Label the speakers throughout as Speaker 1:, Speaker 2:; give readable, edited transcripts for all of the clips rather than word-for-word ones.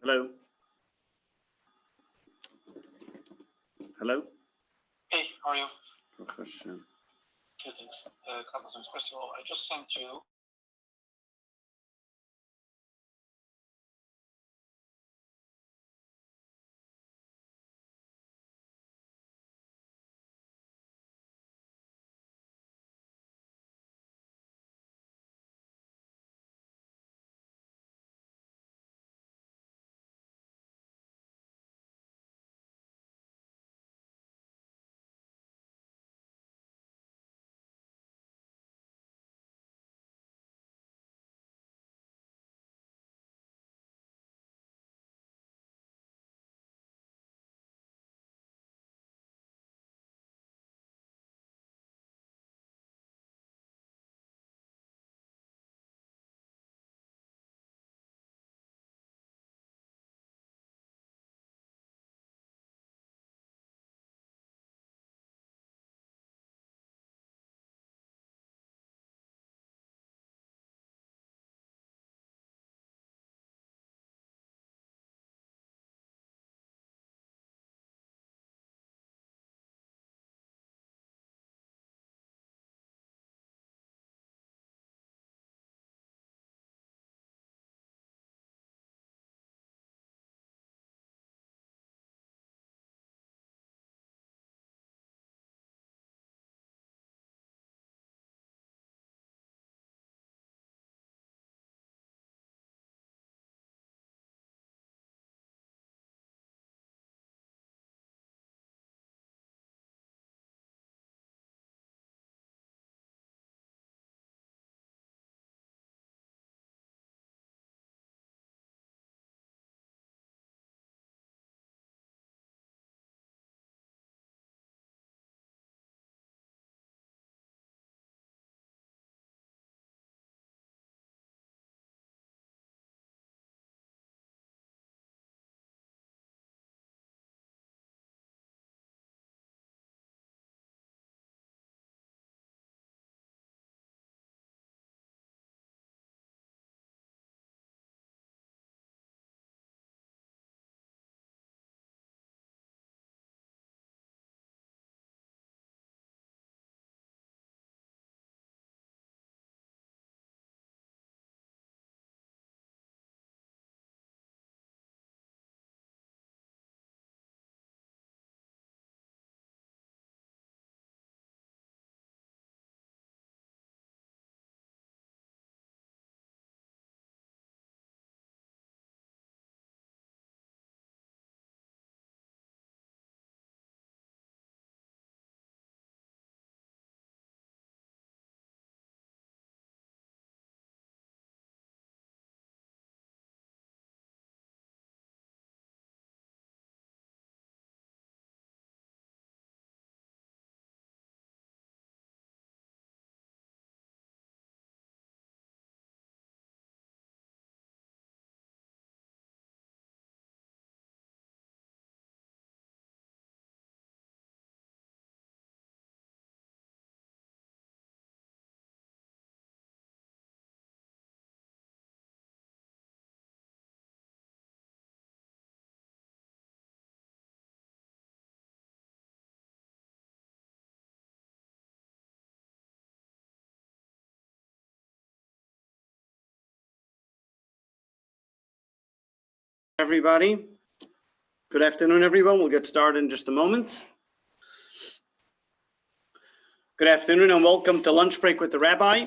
Speaker 1: Hello. Hello.
Speaker 2: Hey, how are you?
Speaker 1: Good question.
Speaker 2: Two things. A couple of things. First of all, I just sent you.
Speaker 1: Everybody. Good afternoon, everyone. We'll get started in just a moment. Good afternoon and welcome to Lunch Break with the Rabbi.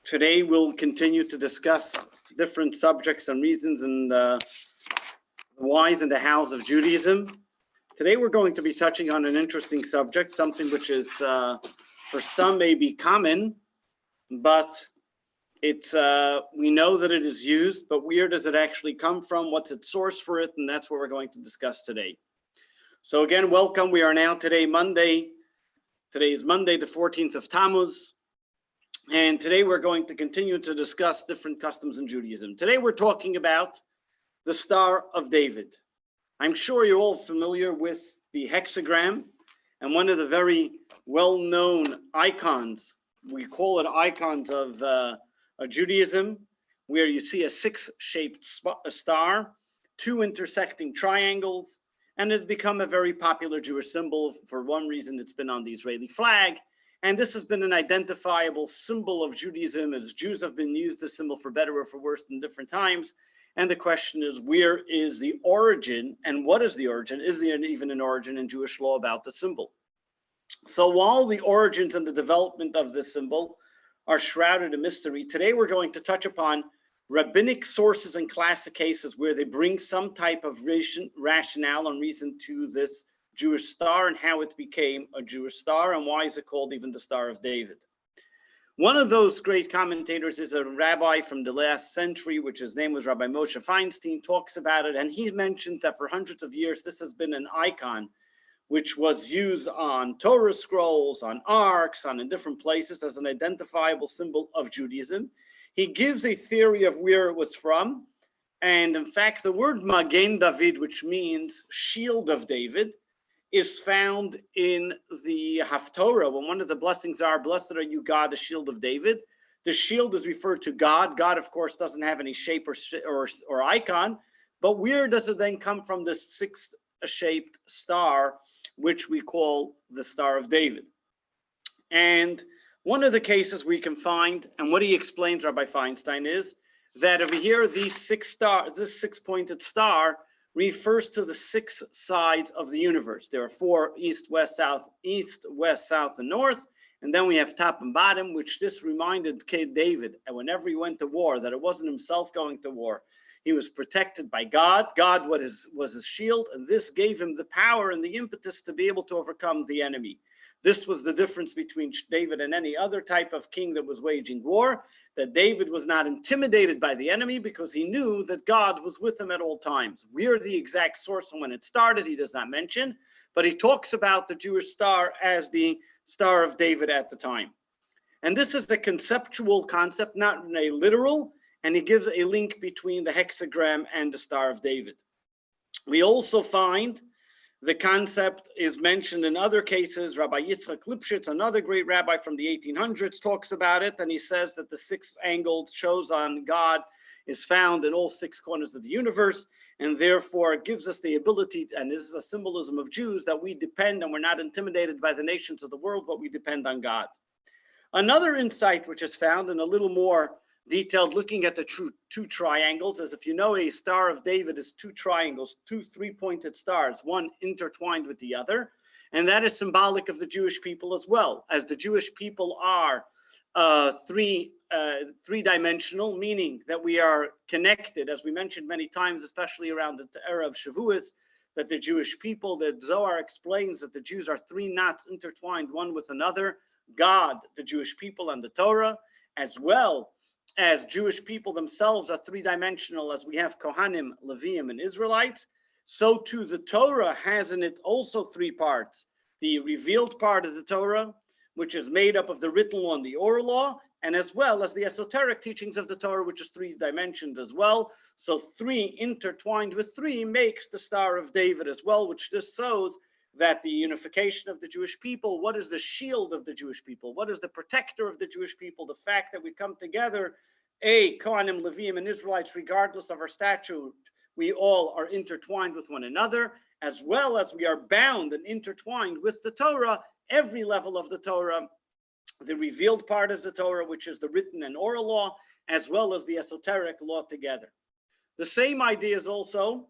Speaker 1: Today we'll continue to discuss different subjects and reasons and the whys and the hows of Judaism. Today we're going to be touching on an interesting subject, something which is for some may be common, but it's we know that it is used, but where does it actually come from? What's its source for it? And that's what we're going to discuss today. So again, welcome. We are now today is Monday, the 14th of Tammuz. And today we're going to continue to discuss different customs in Judaism. Today we're talking about the Star of David. I'm sure you're all familiar with the hexagram, and one of the very well-known icons, we call it icons of Judaism, where you see a six-shaped star. two intersecting triangles, and has become a very popular Jewish symbol. For one reason, it's been on the Israeli flag. And this has been an identifiable symbol of Judaism, as Jews have been used this symbol for better or for worse in different times. And the question is, where is the origin and what is the origin? Is there even an origin in Jewish law about the symbol? So while the origins and the development of this symbol are shrouded in mystery, today we're going to touch upon rabbinic sources and classic cases where they bring some type of rationale and reason to this Jewish star and how it became a Jewish star and why is it called even the Star of David. One of those great commentators is a rabbi from the last century, which his name was Rabbi Moshe Feinstein, talks about it, and he mentioned that for hundreds of years this has been an icon which was used on Torah scrolls, on arks, in different places as an identifiable symbol of Judaism. He gives a theory of where it was from, and in fact the word Magen David, which means shield of David, is found in the Haftorah when one of the blessings are, blessed are you, God, the shield of David. The shield is referred to God. God, of course, doesn't have any shape or icon, but where does it then come from, this six-shaped star, which we call the Star of David? And one of the cases we can find, and what he explains, Rabbi Feinstein, is that over here, these six stars, this six-pointed star refers to the six sides of the universe. There are four: east, west, south, and north. And then we have top and bottom, which this reminded King David, and whenever he went to war, that it wasn't himself going to war. He was protected by God. God was his shield, and this gave him the power and the impetus to be able to overcome the enemy. This was the difference between David and any other type of king that was waging war, that David was not intimidated by the enemy because he knew that God was with him at all times. Where the exact source and when it started, he does not mention, but he talks about the Jewish star as the Star of David at the time. And this is the conceptual concept, not a literal, and he gives a link between the hexagram and the Star of David. We also find the concept is mentioned in other cases. Rabbi Yitzchak Lipschitz, another great rabbi from the 1800s, talks about it, and he says that the six-angled shows on God is found in all six corners of the universe, and therefore it gives us the ability, and this is a symbolism of Jews, that we depend and we're not intimidated by the nations of the world, but we depend on God. Another insight which is found in a little more detailed, looking at the two triangles, as if you know, a Star of David is two triangles, two three-pointed stars, one intertwined with the other, and that is symbolic of the Jewish people as well, as the Jewish people are three-dimensional, meaning that we are connected, as we mentioned many times, especially around the era of Shavuos, that the Jewish people, that Zohar explains that the Jews are three knots intertwined one with another: God, the Jewish people, and the Torah, as well as Jewish people themselves are three-dimensional, as we have Kohanim, Leviim, and Israelites. So too the Torah has in it also three parts: the revealed part of the Torah, which is made up of the written law and the oral law, and as well as the esoteric teachings of the Torah, which is three-dimensioned as well. So three intertwined with three makes the Star of David as well, which just shows that the unification of the Jewish people, what is the shield of the Jewish people? What is the protector of the Jewish people? The fact that we come together, Kohanim, Leviim, and Israelites, regardless of our statute, we all are intertwined with one another, as well as we are bound and intertwined with the Torah, every level of the Torah, the revealed part of the Torah, which is the written and oral law, as well as the esoteric law together. The same idea is also,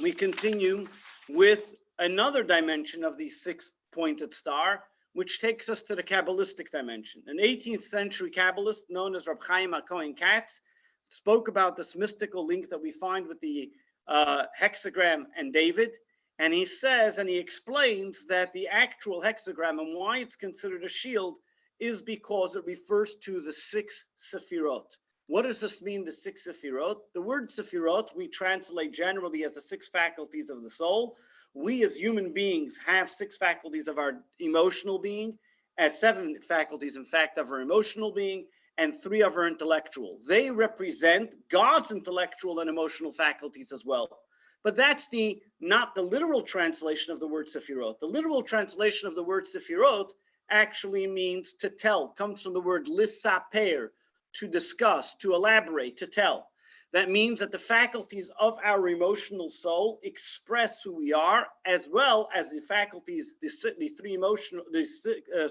Speaker 1: we continue with another dimension of the six-pointed star, which takes us to the Kabbalistic dimension. An 18th century Kabbalist known as Reb Chaim HaKohen Katz spoke about this mystical link that we find with the hexagram and David. And he says, and he explains that the actual hexagram and why it's considered a shield is because it refers to the six Sefirot. What does this mean, the six Sefirot? The word Sefirot we translate generally as the six faculties of the soul. We as human beings have six faculties of our emotional being, as seven faculties, in fact, of our emotional being, and three of our intellectual. They represent God's intellectual and emotional faculties as well. But that's not the literal translation of the word Sefirot. The literal translation of the word Sefirot actually means to tell, comes from the word lissaper, to discuss, to elaborate, to tell. That means that the faculties of our emotional soul express who we are, as well as the faculties, the three emotional,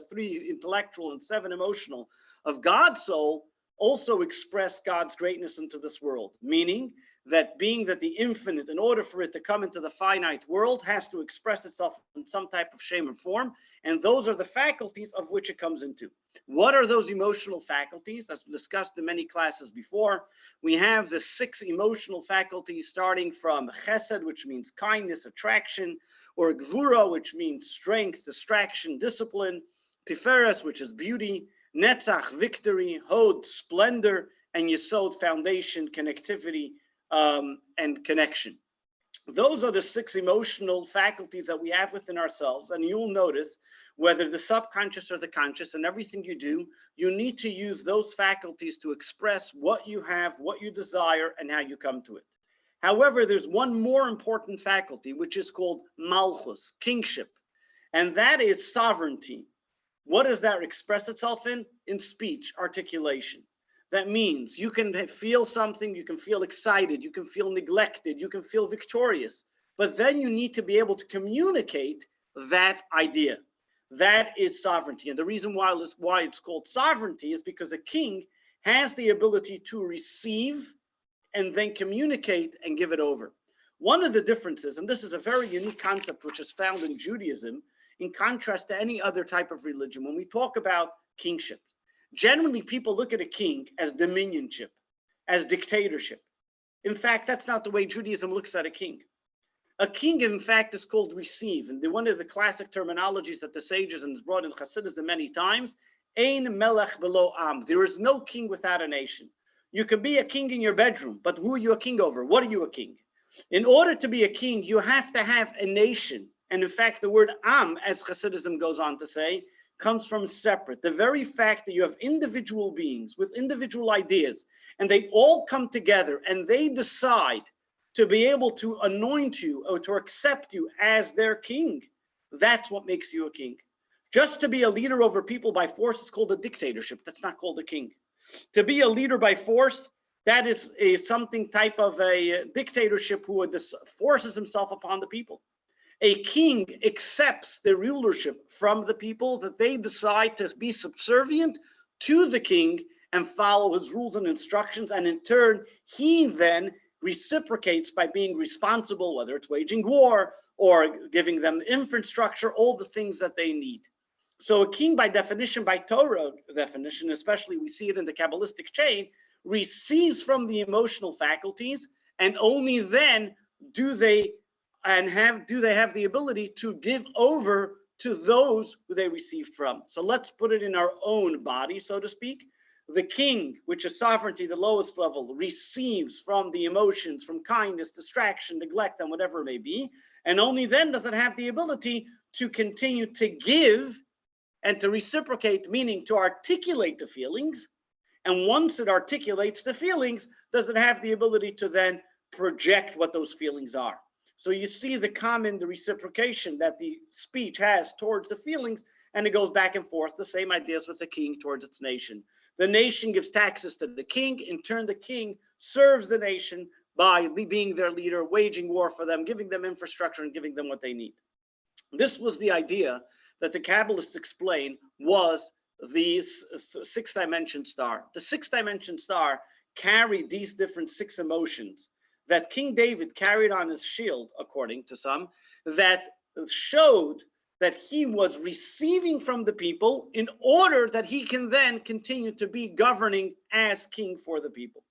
Speaker 1: three intellectual and seven emotional of God's soul also express God's greatness into this world. Meaning that being that the infinite, in order for it to come into the finite world, has to express itself in some type of shape and form. And those are the faculties of which it comes into. What are those emotional faculties? As discussed in many classes before, we have the 6 emotional faculties, starting from chesed, which means kindness, attraction, or gvura, which means strength, distraction, discipline, tiferes, which is beauty, netzach, victory, hod, splendor, and yesod, foundation, connectivity, and connection. Those are the 6 emotional faculties that we have within ourselves. And you'll notice whether the subconscious or the conscious, and everything you do, you need to use those faculties to express what you have, what you desire, and how you come to it. However, there's one more important faculty, which is called malchus, kingship, and that is sovereignty. What does that express itself in? In speech, articulation. That means you can feel something, you can feel excited, you can feel neglected, you can feel victorious, but then you need to be able to communicate that idea. That is sovereignty. And the reason why it's called sovereignty is because a king has the ability to receive and then communicate and give it over. One of the differences, and this is a very unique concept which is found in Judaism, in contrast to any other type of religion, when we talk about kingship. Generally, people look at a king as dominionship, as dictatorship. In fact, that's not the way Judaism looks at a king. A king, in fact, is called receive. And one of the classic terminologies that the sages and is brought in Chassidus many times, ein melech below am. There is no king without a nation. You can be a king in your bedroom, but who are you a king over? What are you a king? In order to be a king, you have to have a nation. And in fact, the word am, as Chassidism goes on to say, comes from separate. The very fact that you have individual beings with individual ideas, and they all come together and they decide to be able to anoint you or to accept you as their king, that's what makes you a king. Just to be a leader over people by force is called a dictatorship. That's not called a king. To be a leader by force, that is something type of a dictatorship who forces himself upon the people. A king accepts the rulership from the people, that they decide to be subservient to the king and follow his rules and instructions. And in turn, he then reciprocates by being responsible, whether it's waging war or giving them infrastructure, all the things that they need. So a king, by definition, by Torah definition, especially we see it in the Kabbalistic chain, receives from the emotional faculties, and only then do they have the ability to give over to those who they received from. So let's put it in our own body, so to speak. The king, which is sovereignty, the lowest level, receives from the emotions, from kindness, distraction, neglect, and whatever it may be. And only then does it have the ability to continue to give and to reciprocate, meaning to articulate the feelings. And once it articulates the feelings, does it have the ability to then project what those feelings are. So you see the reciprocation that the speech has towards the feelings, and it goes back and forth, the same ideas with the king towards its nation. The nation gives taxes to the king. In turn, the king serves the nation by being their leader, waging war for them, giving them infrastructure, and giving them what they need. This was the idea that the Kabbalists explain was the 6th dimension star. The 6th dimension star carried these different 6 emotions that King David carried on his shield, according to some, that showed that he was receiving from the people in order that he can then continue to be governing as king for the people.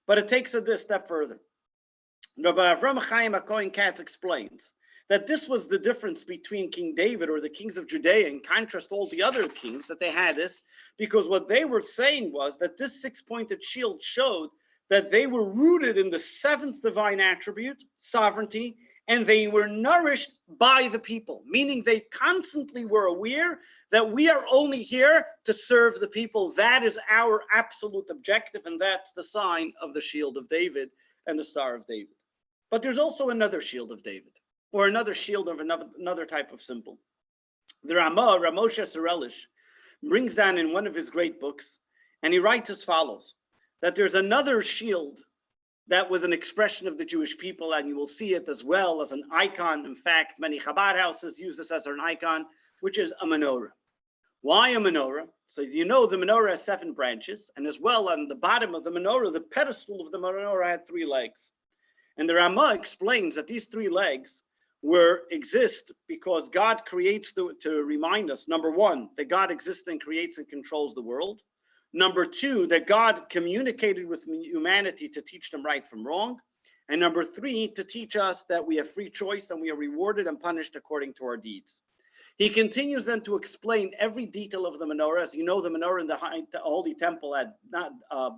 Speaker 1: But it takes it this step further. Rabbi Avram Chaim HaKohen Katz explains that this was the difference between King David or the kings of Judea in contrast to all the other kings, that they had this, because what they were saying was that this 6-pointed shield showed that they were rooted in the 7th divine attribute, sovereignty, and they were nourished by the people, meaning they constantly were aware that we are only here to serve the people. That is our absolute objective, and that's the sign of the shield of David and the Star of David. But there's also another shield of David, or another shield of another type of symbol. The Ramosha Sorelish brings down in one of his great books, and he writes as follows, that there's another shield that was an expression of the Jewish people, and you will see it as well as an icon. In fact, many Chabad houses use this as an icon, which is a menorah. Why a menorah? So you know the menorah has 7 branches, and as well on the bottom of the menorah, the pedestal of the menorah had 3 legs. And the Ramah explains that these 3 legs exist because God creates to remind us, number 1, that God exists and creates and controls the world. Number 2, that God communicated with humanity to teach them right from wrong. And number 3, to teach us that we have free choice and we are rewarded and punished according to our deeds. He continues then to explain every detail of the menorah. As you know, the menorah in the Holy Temple had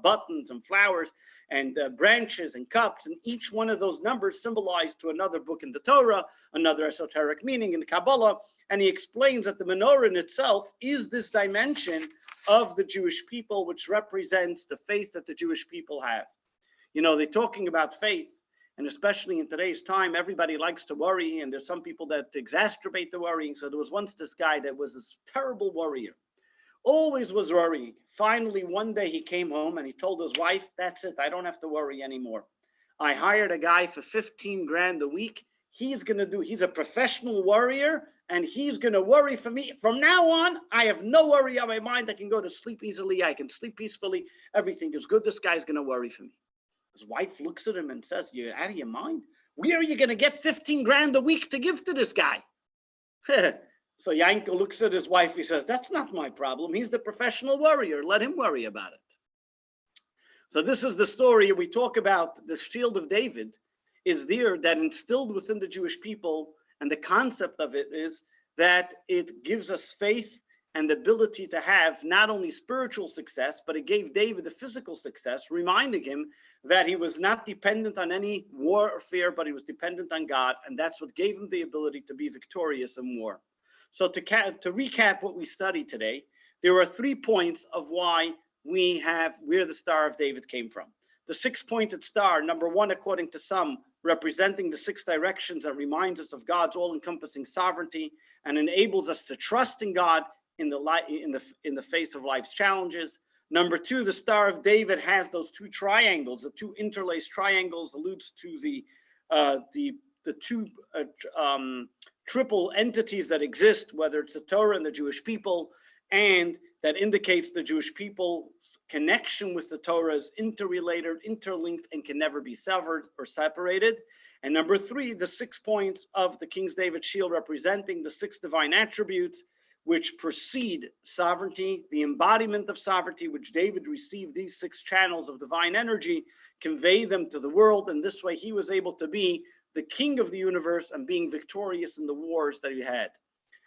Speaker 1: buttons and flowers and branches and cups, and each one of those numbers symbolized to another book in the Torah, another esoteric meaning in the Kabbalah. And he explains that the menorah in itself is this dimension of the Jewish people, which represents the faith that the Jewish people have. You know, they're talking about faith. And especially in today's time, everybody likes to worry, and there's some people that exacerbate the worrying. So there was once this guy that was this terrible worrier, always was worrying. Finally, one day he came home and he told his wife, that's it, I don't have to worry anymore. I hired a guy for 15 grand a week. He's a professional worrier, and he's going to worry for me. From now on, I have no worry on my mind. I can go to sleep easily. I can sleep peacefully. Everything is good. This guy's going to worry for me. His wife looks at him and says, you're out of your mind? Where are you going to get 15 grand a week to give to this guy? So Yanko looks at his wife. He says, that's not my problem. He's the professional worrier. Let him worry about it. So this is the story we talk about. The shield of David is there, that instilled within the Jewish people. And the concept of it is that it gives us faith and the ability to have not only spiritual success, but it gave David the physical success, reminding him that he was not dependent on any warfare, but he was dependent on God. And that's what gave him the ability to be victorious in war. So to recap what we studied today, there are 3 points of why where the Star of David came from. The 6-pointed star, number 1, according to some, representing the 6 directions that reminds us of God's all-encompassing sovereignty and enables us to trust in God in the face of life's challenges. Number 2, the Star of David has those 2 triangles. The 2 interlaced triangles alludes to the 2 triple entities that exist, whether it's the Torah and the Jewish people, and that indicates the Jewish people's connection with the Torah is interrelated, interlinked, and can never be severed or separated. And number 3, the 6 points of the King's David shield representing the 6 divine attributes which precede sovereignty, the embodiment of sovereignty, which David received these 6 channels of divine energy, convey them to the world. And this way he was able to be the king of the universe and being victorious in the wars that he had.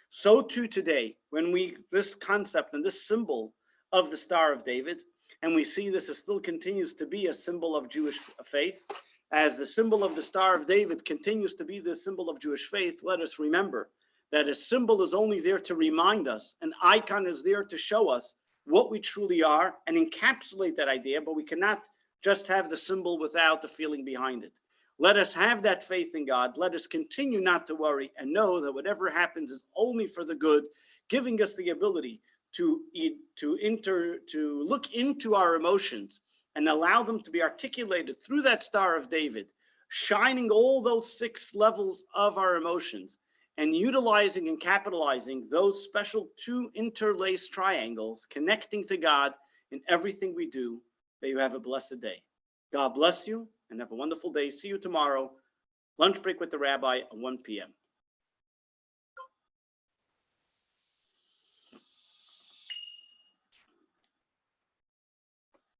Speaker 1: So too today, when this concept and this symbol of the Star of David, and we see this still continues to be a symbol of Jewish faith, as the symbol of the Star of David continues to be the symbol of Jewish faith, let us remember that a symbol is only there to remind us, an icon is there to show us what we truly are and encapsulate that idea, but we cannot just have the symbol without the feeling behind it. Let us have that faith in God. Let us continue not to worry and know that whatever happens is only for the good, giving us the ability to look into our emotions and allow them to be articulated through that Star of David, shining all those 6 levels of our emotions and utilizing and capitalizing those special 2 interlaced triangles, connecting to God in everything we do. May you have a blessed day. God bless you and have a wonderful day. See you tomorrow. Lunch break with the Rabbi at 1 p.m.